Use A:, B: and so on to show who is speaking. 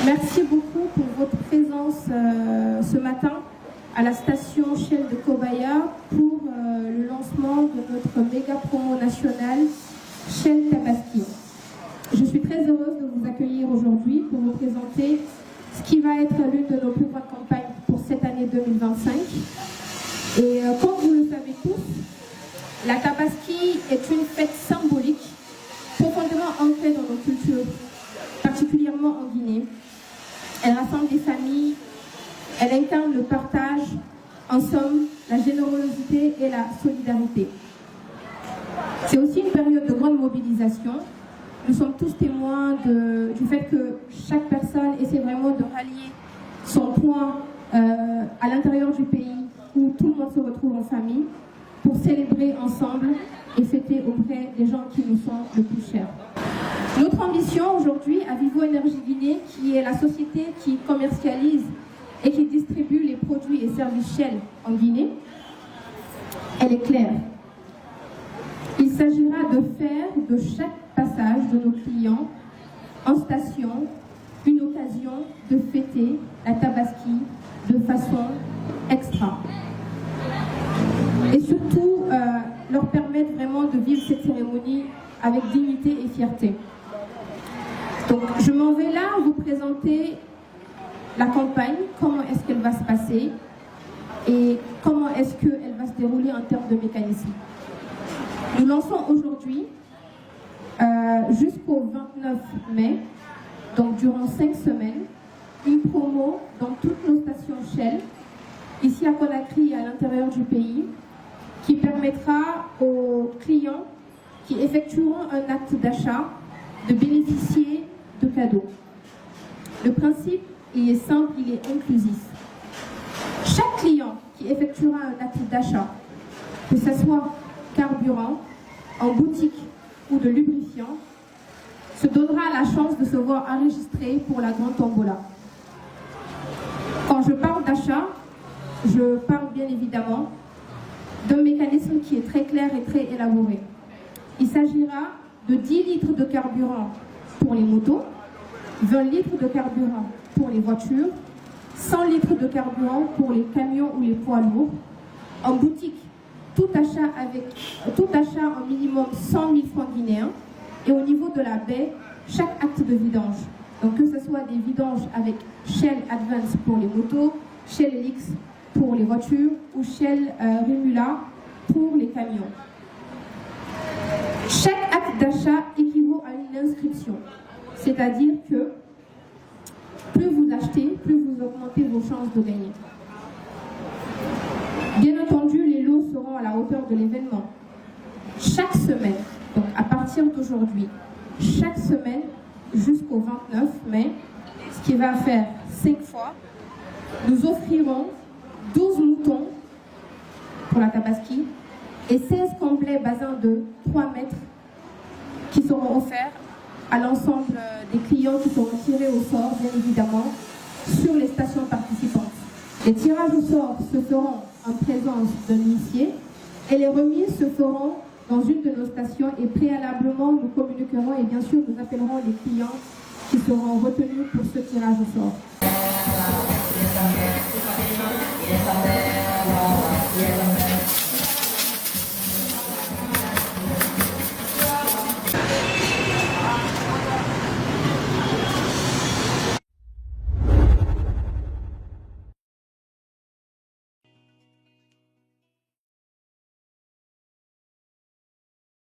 A: Merci beaucoup pour votre présence ce matin à la station Shell de Kobaya pour le lancement de notre méga promo nationale Shell Tabaski. Je suis très heureuse de vous accueillir aujourd'hui pour vous présenter ce qui va être l'une de nos plus grandes campagnes pour cette année 2025. Et comme vous le savez tous, la Tabaski est une fête symbolique profondément ancrée dans nos cultures, particulièrement en Guinée. Elle rassemble des familles, elle incarne le partage, en somme, la générosité et la solidarité. C'est aussi une période de grande mobilisation. Nous sommes tous témoins du fait que chaque personne essaie vraiment de rallier son point à l'intérieur du pays où tout le monde se retrouve en famille pour célébrer ensemble et fêter auprès des gens qui nous sont le plus chers. Notre ambition aujourd'hui à Vivo Énergie Guinée, qui est la société qui commercialise et qui distribue les produits et services Shell en Guinée, elle est claire. Il s'agira de faire de chaque passage de nos clients en station une occasion de fêter la Tabaski de façon extra. Et surtout, leur permettre vraiment de vivre cette cérémonie avec dignité et fierté. Donc, je m'en vais là vous présenter la campagne, comment est-ce qu'elle va se passer et comment est-ce qu'elle va se dérouler en termes de mécanisme. Nous lançons aujourd'hui, jusqu'au 29 mai, donc durant 5 semaines, une promo dans toutes nos stations Shell, ici à Conakry et à l'intérieur du pays, qui permettra aux clients qui effectueront un acte d'achat de bénéficier de cadeaux. Le principe, il est simple, il est inclusif. Chaque client qui effectuera un acte d'achat, que ce soit carburant, en boutique ou de lubrifiant, se donnera la chance de se voir enregistré pour la grande tombola. Quand je parle d'achat, je parle bien évidemment d'un mécanisme qui est très clair et très élaboré. Il s'agira de 10 litres de carburant pour les motos, 20 litres de carburant pour les voitures, 100 litres de carburant pour les camions ou les poids lourds. En boutique, tout achat en minimum 100 000 francs guinéens. Et au niveau de la baie, chaque acte de vidange. Donc que ce soit des vidanges avec Shell Advance pour les motos, Shell Helix pour les voitures ou Shell Remula pour les camions. Chaque acte d'achat équivaut à une inscription. C'est-à-dire que plus vous achetez, plus vous augmentez vos chances de gagner. Bien entendu, les lots seront à la hauteur de l'événement. Chaque semaine, donc à partir d'aujourd'hui, chaque semaine jusqu'au 29 mai, ce qui va faire 5 fois, nous offrirons 12 moutons pour la Tabaski et 16 complets basins de 3 mètres qui seront offerts à l'ensemble des clients qui seront tirés au sort, bien évidemment, sur les stations participantes. Les tirages au sort se feront en présence d'un huissier et les remises se feront dans une de nos stations et préalablement nous communiquerons et bien sûr nous appellerons les clients qui seront retenus pour ce tirage au sort.